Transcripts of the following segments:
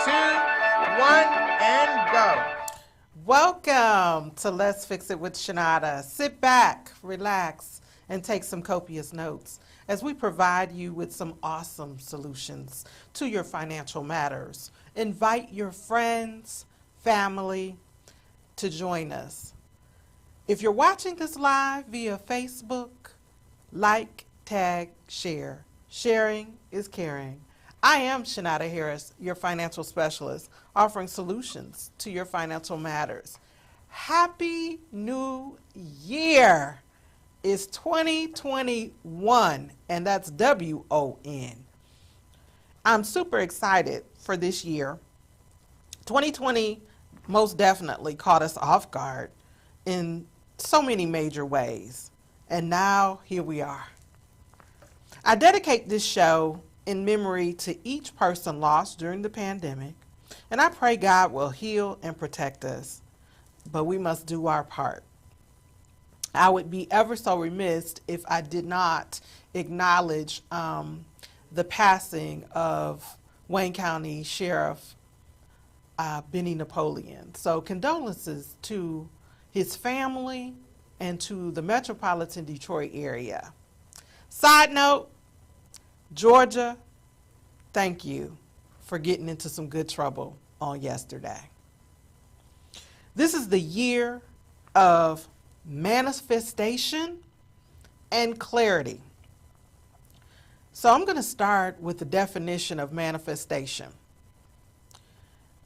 2, 1, and go. Welcome to Let's Fix It with Shanada. Sit back, relax, and take some copious notes as we provide you with some awesome solutions to your financial matters. Invite your friends, family to join us. If you're watching this live via Facebook, like, tag, share. Sharing is caring. I am Shanada Harris, your financial specialist, offering solutions to your financial matters. Happy New Year! It's 2021, and that's WON. I'm super excited for this year. 2020 most definitely caught us off guard in so many major ways. And now here we are. I dedicate this show in memory to each person lost during the pandemic, and I pray God will heal and protect us, but we must do our part. I would be ever so remiss if I did not acknowledge the passing of Wayne County Sheriff Benny Napoleon. So condolences to his family and to the metropolitan Detroit area. Side note, Georgia, thank you for getting into some good trouble on yesterday. This is the year of manifestation and clarity. So I'm going to start with the definition of manifestation.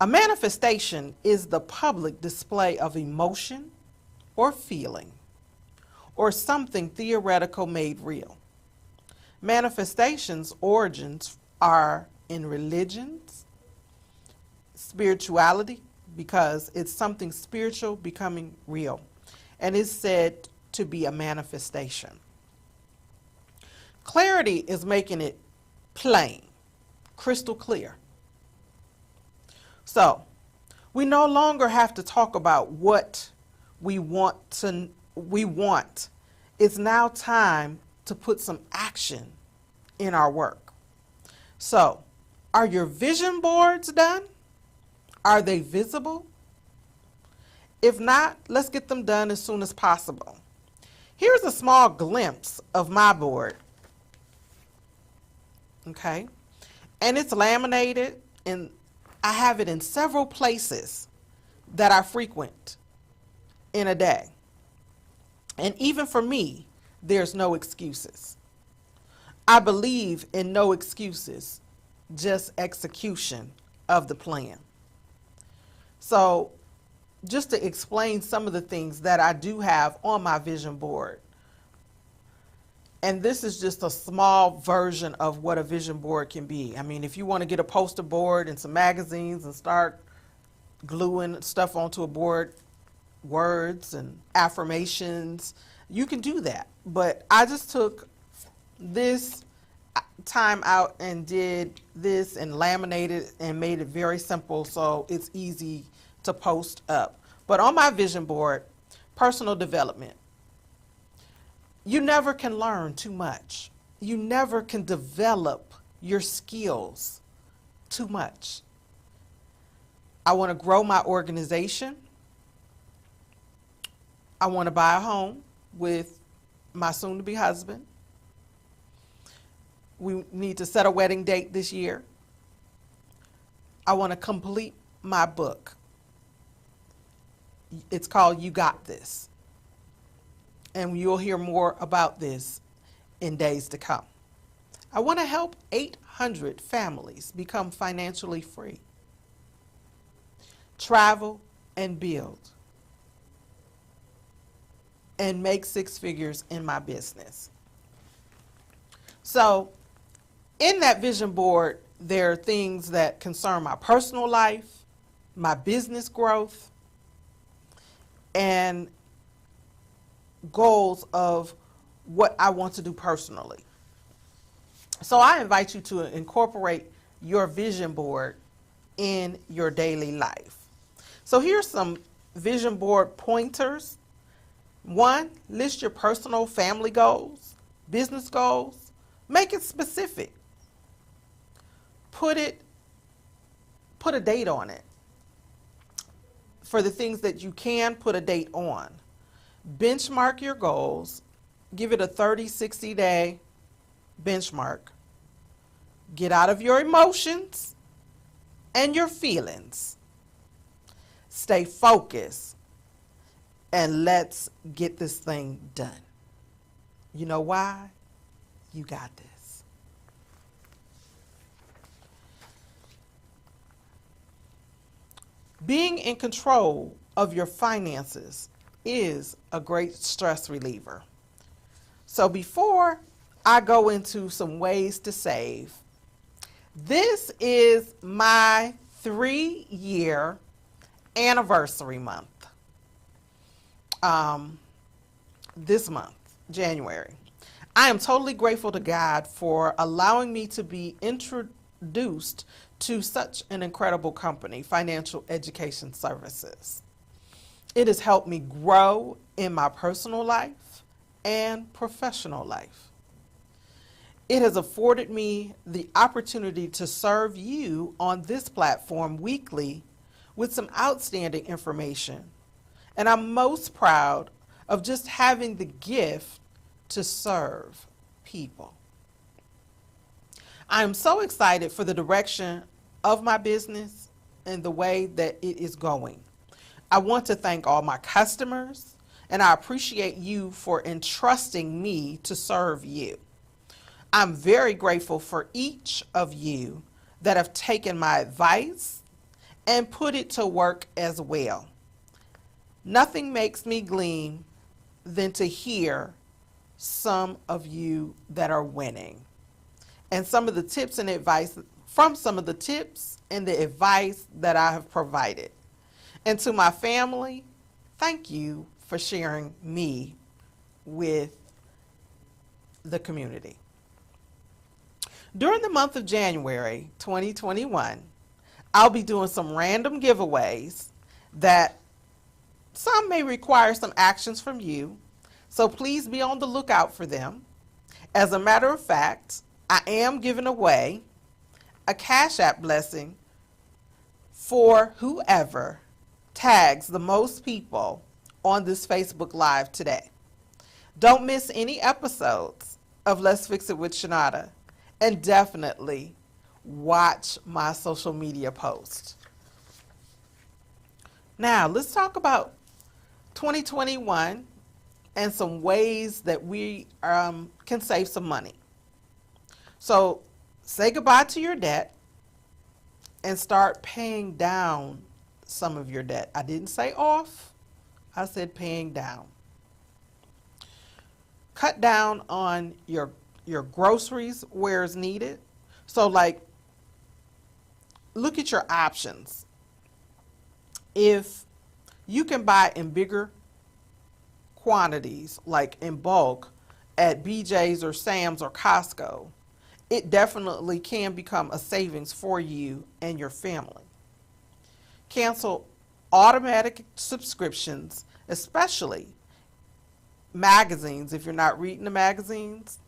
A manifestation is the public display of emotion or feeling or something theoretical made real. Manifestations' origins are in religions, spirituality, because it's something spiritual becoming real, and is said to be a manifestation. Clarity is making it plain, crystal clear. So, we no longer have to talk about what we want. It's now time to put some action in our work. So, are your vision boards done? Are they visible? If not, let's get them done as soon as possible. Here's a small glimpse of my board. Okay? And it's laminated, and I have it in several places that I frequent in a day. And even for me, there's no excuses. I believe in no excuses, just execution of the plan. So, just to explain some of the things that I do have on my vision board. And this is just a small version of what a vision board can be. I mean, if you want to get a poster board and some magazines and start gluing stuff onto a board, words and affirmations, you can do that. But I just took this time out and did this and laminated and made it very simple so it's easy to post up. But on my vision board, personal development. You never can learn too much. You never can develop your skills too much. I want to grow my organization. I want to buy a home with my soon-to-be husband. We need to set a wedding date this year. I want to complete my book. It's called You Got This. And you'll hear more about this in days to come. I want to help 800 families become financially free. Travel and build. And make six figures in my business. So, in that vision board, there are things that concern my personal life, my business growth, and goals of what I want to do personally. So I invite you to incorporate your vision board in your daily life. So here's some vision board pointers. 1, list your personal family goals, business goals. Make it specific. Put it put a date on it. For the things that you can put a date on, benchmark your goals, give it a 30, 60-day benchmark. Get out of your emotions and your feelings. Stay focused, and let's get this thing done. You know why? You got this. Being in control of your finances is a great stress reliever. So before I go into some ways to save, this is my 3-year anniversary month. This month, January. I am totally grateful to God for allowing me to be introduced to such an incredible company, Financial Education Services. It has helped me grow in my personal life and professional life. It has afforded me the opportunity to serve you on this platform weekly with some outstanding information. And I'm most proud of just having the gift to serve people. I am so excited for the direction of my business and the way that it is going. I want to thank all my customers, and I appreciate you for entrusting me to serve you. I'm very grateful for each of you that have taken my advice and put it to work as well. Nothing makes me gleam than to hear some of you that are winning. And some of the tips and advice from some of the tips and the advice that I have provided. And to my family, thank you for sharing me with the community. During the month of January 2021, I'll be doing some random giveaways that some may require some actions from you, so please be on the lookout for them. As a matter of fact, I am giving away a Cash App blessing for whoever tags the most people on this Facebook Live today. Don't miss any episodes of Let's Fix It with Shanada, and definitely watch my social media posts. Now, let's talk about 2021 and some ways that we can save some money. So say goodbye to your debt and start paying down some of your debt. I didn't say off, I said paying down. Cut down on your groceries where it's needed. So like, look at your options. If you can buy in bigger quantities, like in bulk, at BJ's or Sam's or Costco, it definitely can become a savings for you and your family. Cancel automatic subscriptions, especially magazines if you're not reading the magazines.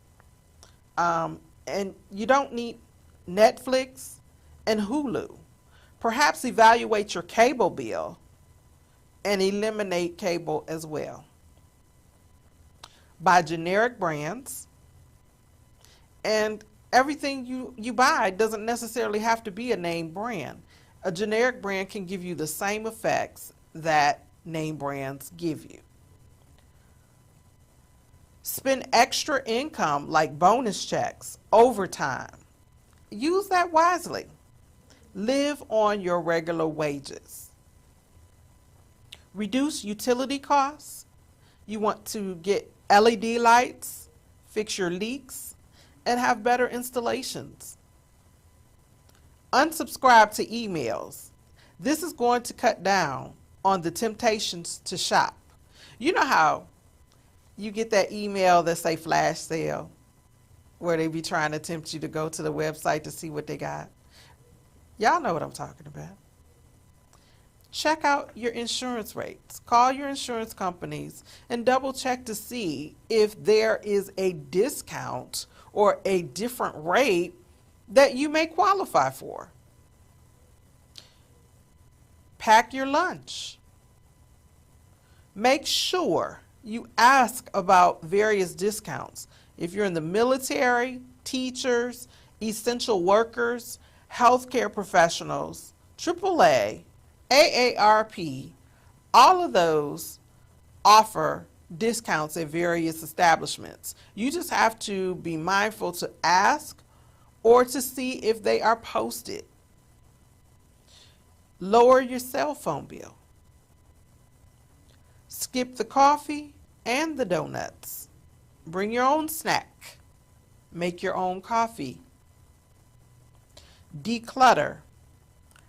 And you don't need Netflix and Hulu. Perhaps evaluate your cable bill and eliminate cable as well. Buy generic brands, and everything you buy doesn't necessarily have to be a name brand. A generic brand can give you the same effects that name brands give you. Spend extra income like bonus checks, overtime. Use that wisely. Live on your regular wages. Reduce utility costs. You want to get LED lights, fix your leaks, and have better installations. Unsubscribe to emails. This is going to cut down on the temptations to shop. You know how you get that email that say flash sale, where they be trying to tempt you to go to the website to see what they got? Y'all know what I'm talking about. Check out your insurance rates. Call your insurance companies and double check to see if there is a discount or a different rate that you may qualify for. Pack your lunch. Make sure you ask about various discounts. If you're in the military, teachers, essential workers, healthcare professionals, AAA, AARP, all of those offer discounts at various establishments. You just have to be mindful to ask or to see if they are posted. Lower your cell phone bill. Skip the coffee and the donuts. Bring your own snack. Make your own coffee. Declutter.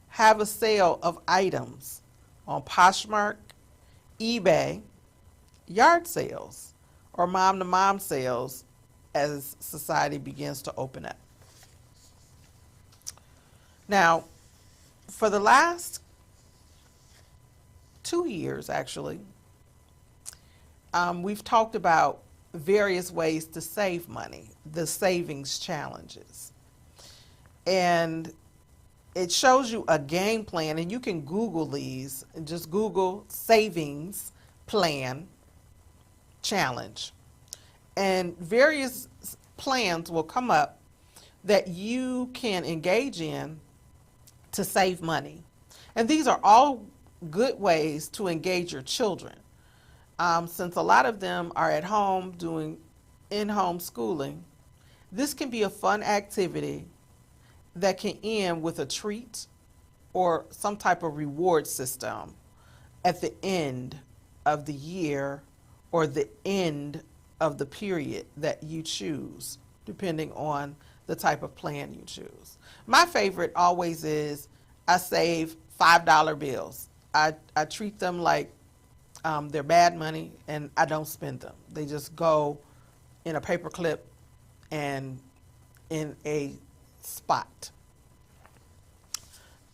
Have a sale of items on Poshmark, eBay, yard sales, or mom-to-mom sales as society begins to open up. Now, for the last 2 years, actually, we've talked about various ways to save money, the savings challenges. And it shows you a game plan, and you can Google these. Just Google savings plan challenge. And various plans will come up that you can engage in to save money. And these are all good ways to engage your children. Since a lot of them are at home doing in-home schooling, this can be a fun activity that can end with a treat or some type of reward system at the end of the year or the end of the period that you choose, depending on the type of plan you choose. My favorite always is I save $5 bills. I treat them like they're bad money, and I don't spend them. They just go in a paper clip and in a spot.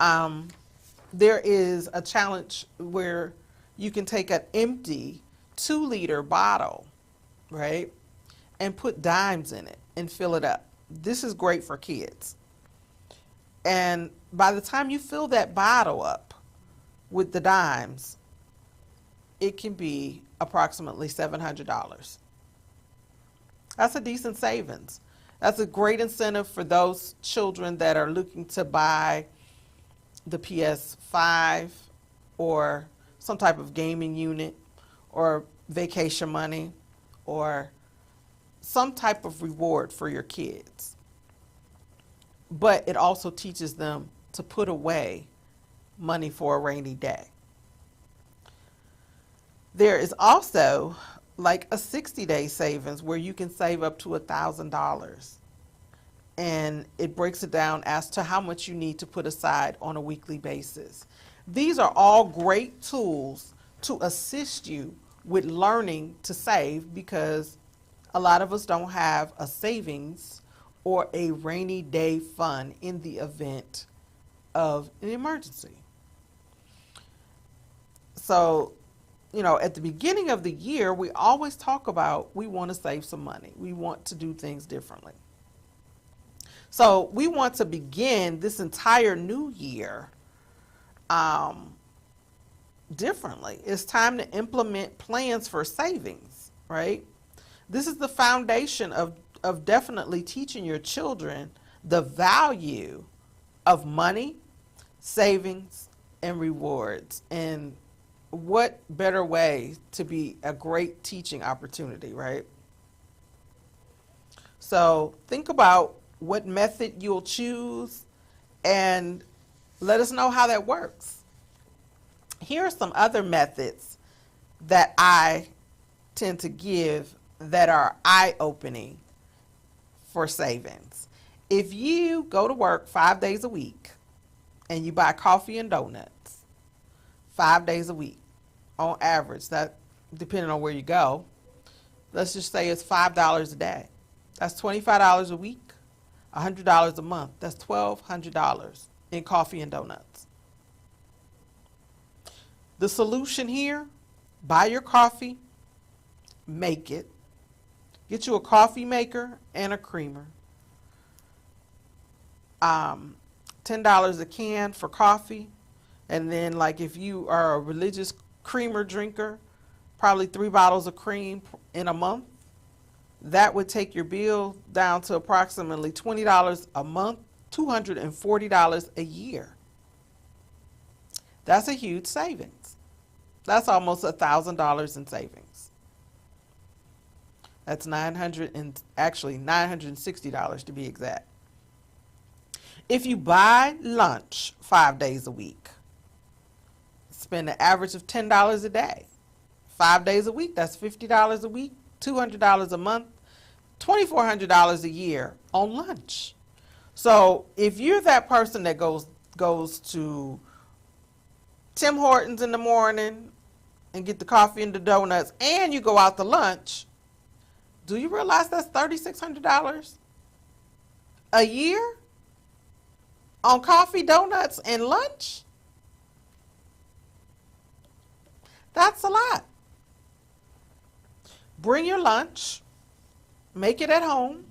There is a challenge where you can take an empty 2-liter bottle, right, and put dimes in it and fill it up. This is great for kids. And by the time you fill that bottle up with the dimes, it can be approximately $700. That's a decent savings. That's a great incentive for those children that are looking to buy the PS5 or some type of gaming unit or vacation money or some type of reward for your kids. But it also teaches them to put away money for a rainy day. There is also like a 60-day savings where you can save up to $1,000. And it breaks it down as to how much you need to put aside on a weekly basis. These are all great tools to assist you with learning to save, because a lot of us don't have a savings or a rainy day fund in the event of an emergency. So, at the beginning of the year, we always talk about we want to save some money. We want to do things differently. So we want to begin this entire new year differently. It's time to implement plans for savings, right? This is the foundation of definitely teaching your children the value of money, savings, and rewards. And what better way to be a great teaching opportunity, right? So think about what method you'll choose and let us know how that works. Here are some other methods that I tend to give that are eye-opening for savings. If you go to work 5 days a week and you buy coffee and donuts 5 days a week, on average, that depending on where you go, let's just say it's $5 a day. That's $25 a week, $100 a month. That's $1,200 in coffee and donuts. The solution here: buy your coffee, make it. Get you a coffee maker and a creamer. $10 a can for coffee And then like if you are a religious creamer drinker, probably 3 bottles of cream in a month. That would take your bill down to approximately $20 a month, $240 a year. That's a huge savings. That's almost $1,000 in savings. That's $960 to be exact. If you buy lunch 5 days a week, spend an average of $10 a day. 5 days a week, that's $50 a week, $200 a month, $2,400 a year on lunch. So if you're that person that goes to Tim Hortons in the morning and get the coffee and the donuts, and you go out to lunch, do you realize that's $3,600 a year on coffee, donuts, and lunch? That's a lot. Bring your lunch, make it at home,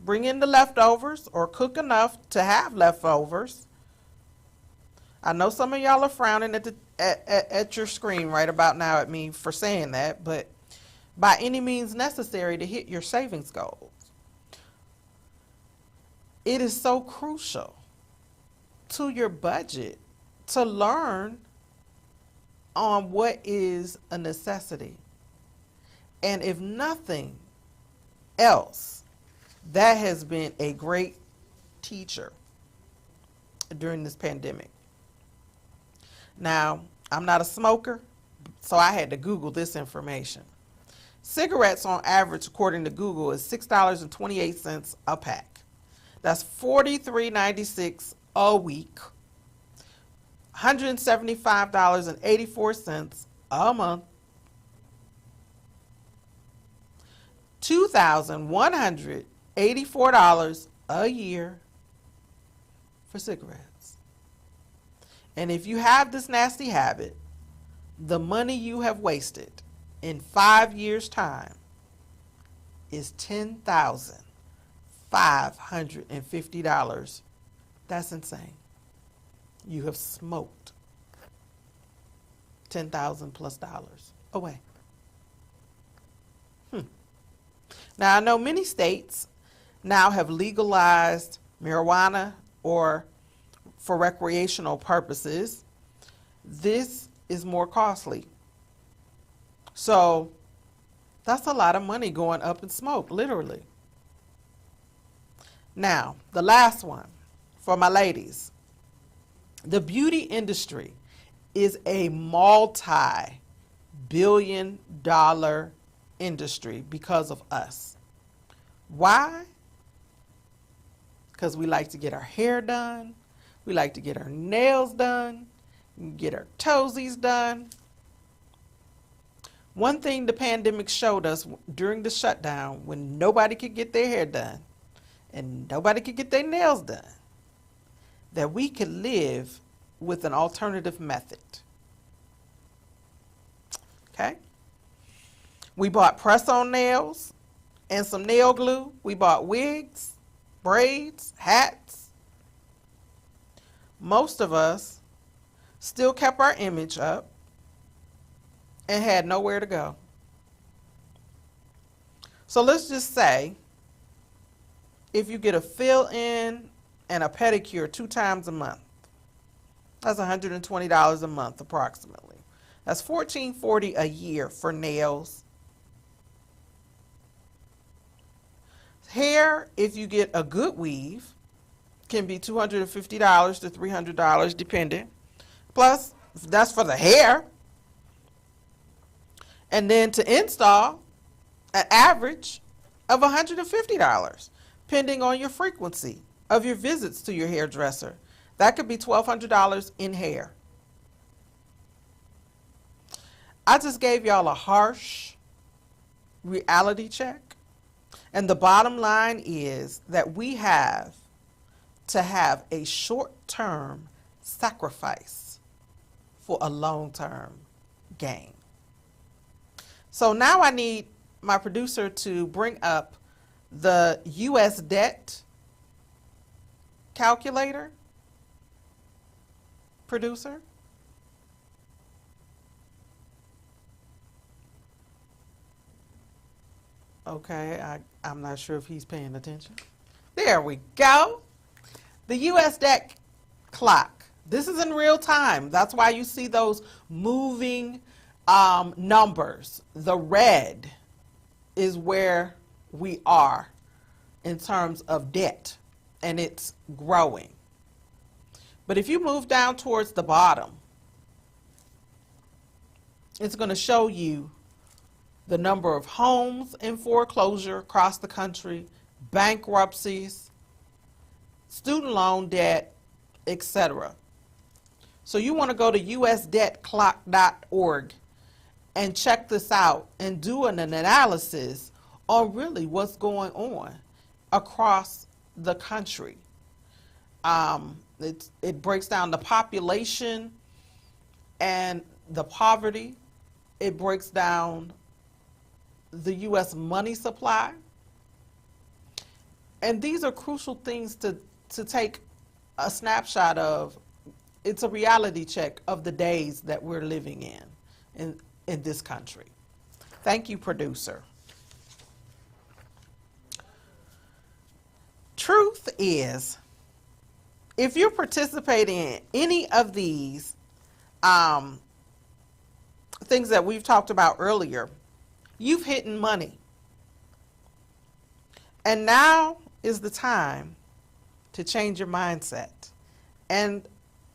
bring in the leftovers or cook enough to have leftovers. I know some of y'all are frowning at your screen right about now at me for saying that, but by any means necessary to hit your savings goals. It is so crucial to your budget to learn on what is a necessity. And if nothing else, that has been a great teacher during this pandemic. Now, I'm not a smoker, so I had to Google this information. Cigarettes on average, according to Google, is $6.28 a pack. That's $43.96 a week, $175.84 a month, $2,184 a year for cigarettes. And if you have this nasty habit, the money you have wasted in 5 years' time is $10,550. That's insane. You have smoked $10,000 plus away. Now, I know many states now have legalized marijuana or for recreational purposes. This is more costly. So that's a lot of money going up in smoke, literally. Now, the last one for my ladies. The beauty industry is a multi-billion-dollar industry because of us. Why? Because we like to get our hair done. We like to get our nails done, get our toesies done. One thing the pandemic showed us during the shutdown, when nobody could get their hair done and nobody could get their nails done, that we could live with an alternative method. Okay? We bought press-on nails and some nail glue. We bought wigs, braids, hats. Most of us still kept our image up and had nowhere to go. So let's just say if you get a fill-in and a pedicure 2 times a month, that's $120 a month approximately. That's $1,440 a year for nails. Hair, if you get a good weave, can be $250 to $300 depending. Plus, that's for the hair. And then to install, an average of $150, depending on your frequency of your visits to your hairdresser. That could be $1,200 in hair. I just gave y'all a harsh reality check. And the bottom line is that we have to have a short-term sacrifice for a long-term gain. So now I need my producer to bring up the U.S. debt calculator. producer? Okay, I'm not sure if he's paying attention. There we go. The US debt clock. This is in real time. That's why you see those moving numbers. The red is where we are in terms of debt, and it's growing. But if you move down towards the bottom, it's going to show you the number of homes in foreclosure across the country, bankruptcies, student loan debt, etc. So you want to go to usdebtclock.org and check this out and do an analysis on really what's going on across the country. It breaks down the population and the poverty. It breaks down the U.S. money supply. And these are crucial things to take a snapshot of. It's a reality check of the days that we're living in this country. Thank you, producer. Truth is, if you're participating in any of these things that we've talked about earlier, you've hit money. And now is the time to change your mindset and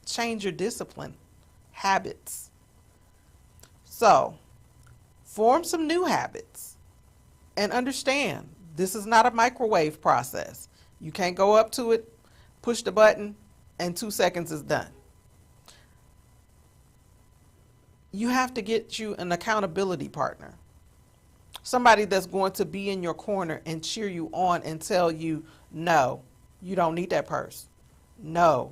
change your discipline, habits. So, form some new habits and understand this is not a microwave process. You can't go up to it, push the button, and 2 seconds is done. You have to get you an accountability partner. Somebody that's going to be in your corner and cheer you on and tell you, no, you don't need that purse. No,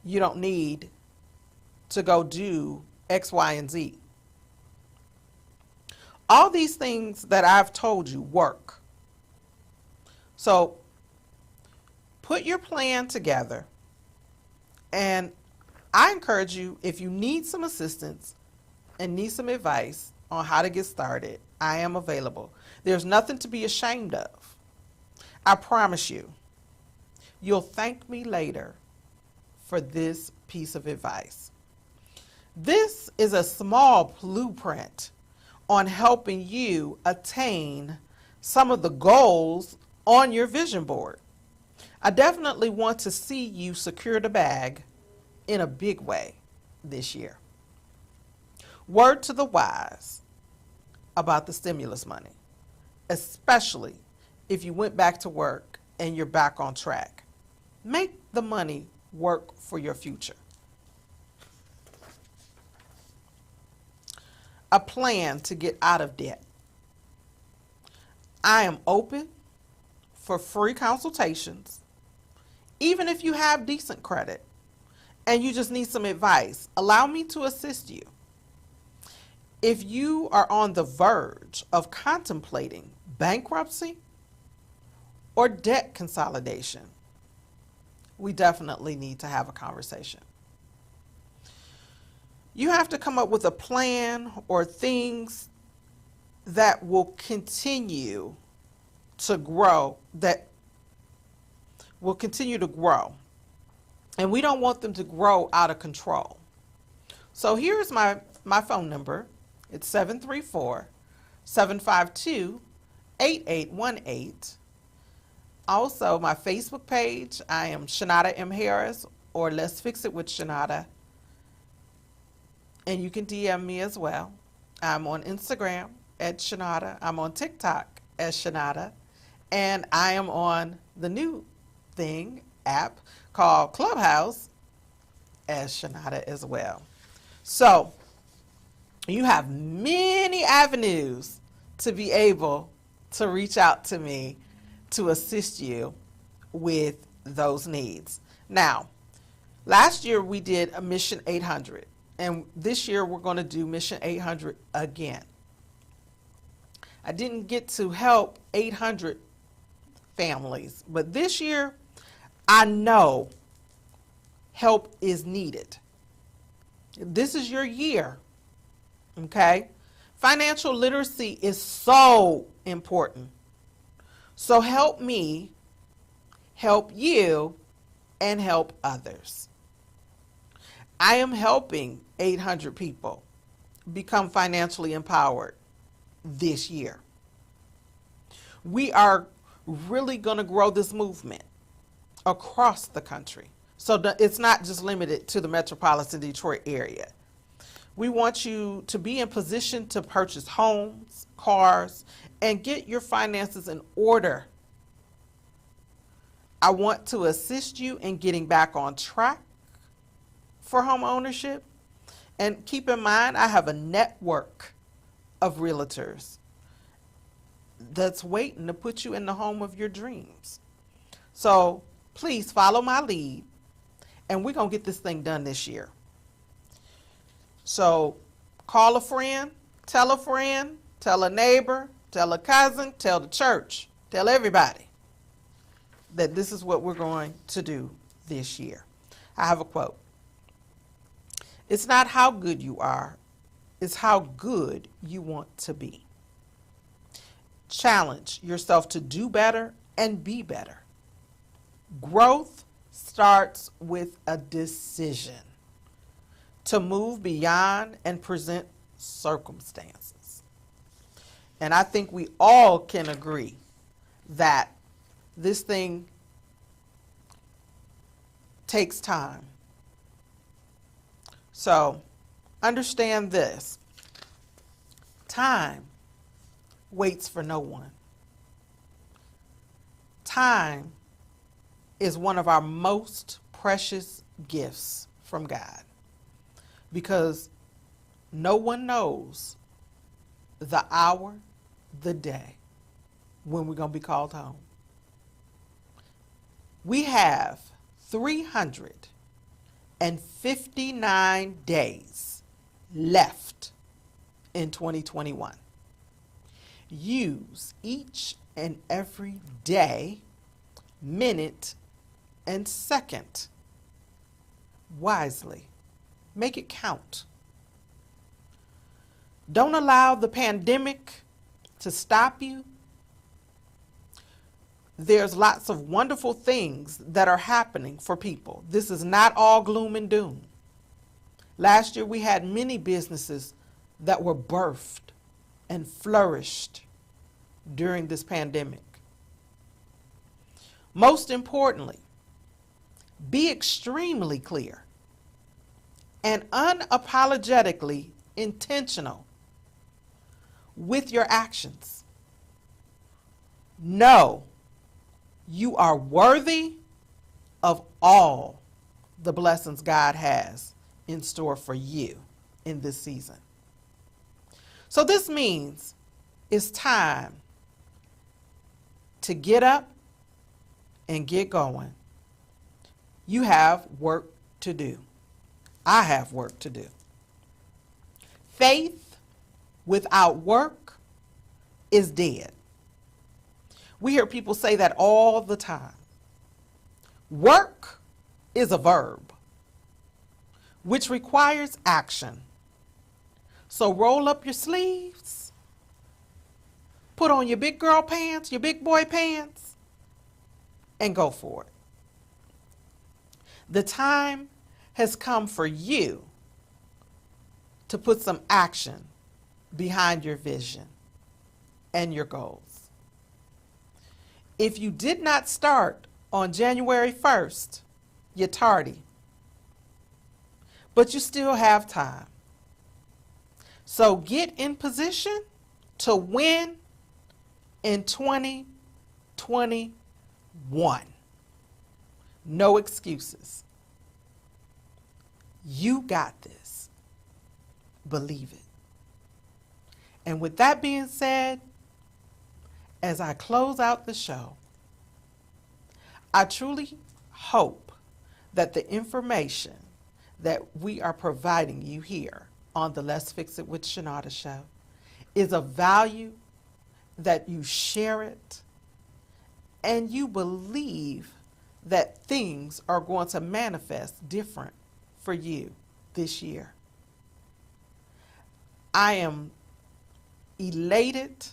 you don't need to go do X, Y, and Z. All these things that I've told you work. So put your plan together, and I encourage you, if you need some assistance and need some advice on how to get started, I am available. There's nothing to be ashamed of. I promise you, you'll thank me later for this piece of advice. This is a small blueprint on helping you attain some of the goals on your vision board. I definitely want to see you secure the bag in a big way this year. Word to the wise about the stimulus money, especially if you went back to work and you're back on track. Make the money work for your future. A plan to get out of debt. I am open for free consultations, even if you have decent credit and you just need some advice. Allow me to assist you. If you are on the verge of contemplating bankruptcy or debt consolidation, we definitely need to have a conversation. You have to come up with a plan or things that will continue to grow, And we don't want them to grow out of control. So here's my phone number. It's 734-752-8818. Also, my Facebook page, I am Shanada M. Harris, or Let's Fix It with Shanada. And you can DM me as well. I'm on Instagram at Shanada. I'm on TikTok as Shanada. And I am on the new app called Clubhouse as Shanada as well. So you have many avenues to be able to reach out to me to assist you with those needs. Now, last year we did a Mission 800, and this year we're going to do Mission 800 again. I didn't get to help 800 families, but this year I know help is needed. This is your year, okay? Financial literacy is so important. So help me, help you, and help others. I am helping 800 people become financially empowered this year. We are really going to grow this movement across the country. So it's not just limited to the metropolitan Detroit area. We want you to be in position to purchase homes, cars, and get your finances in order. I want to assist you in getting back on track for home ownership. And keep in mind, I have a network of realtors that's waiting to put you in the home of your dreams. So please follow my lead, and we're going to get this thing done this year. So call a friend, tell a neighbor, tell a cousin, tell the church, tell everybody that this is what we're going to do this year. I have a quote. It's not how good you are, it's how good you want to be. Challenge yourself to do better and be better. Growth starts with a decision to move beyond and present circumstances. And I think we all can agree that this thing takes time. So understand this. Time waits for no one. Time is one of our most precious gifts from God, because no one knows the hour, the day when we're going to be called home. We have 359 days left in 2021. Use each and every day, minute, and second wisely. Make it count. Don't allow the pandemic to stop you. There's lots of wonderful things that are happening for people. This is not all gloom and doom. Last year we had many businesses that were birthed and flourished during this pandemic. Most importantly, be extremely clear and unapologetically intentional with your actions. Know you are worthy of all the blessings God has in store for you in this season. So this means it's time to get up and get going. You have work to do. I have work to do. Faith without work is dead. We hear people say that all the time. Work is a verb, which requires action. So roll up your sleeves, put on your big girl pants, your big boy pants, and go for it. The time has come for you to put some action behind your vision and your goals. If you did not start on January 1st, you're tardy. But you still have time. So get in position to win in 2021. No excuses. You got this. Believe it. And with that being said, as I close out the show, I truly hope that the information that we are providing you here on the Let's Fix It with Shanada show is of value, that you share it, and you believe that things are going to manifest different for you this year. I am elated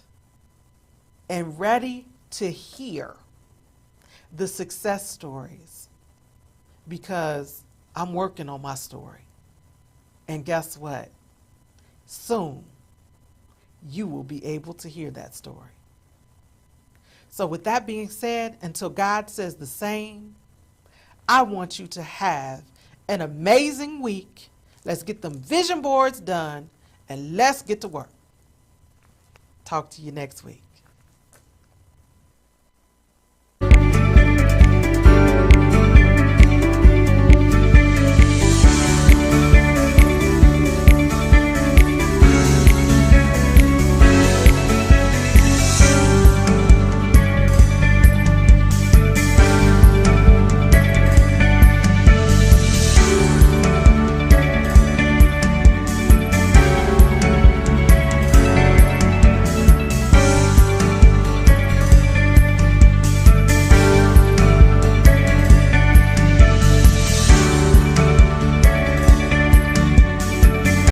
and ready to hear the success stories because I'm working on my story. And guess what? Soon, you will be able to hear that story. So with that being said, until God says the same, I want you to have an amazing week. Let's get them vision boards done and let's get to work. Talk to you next week.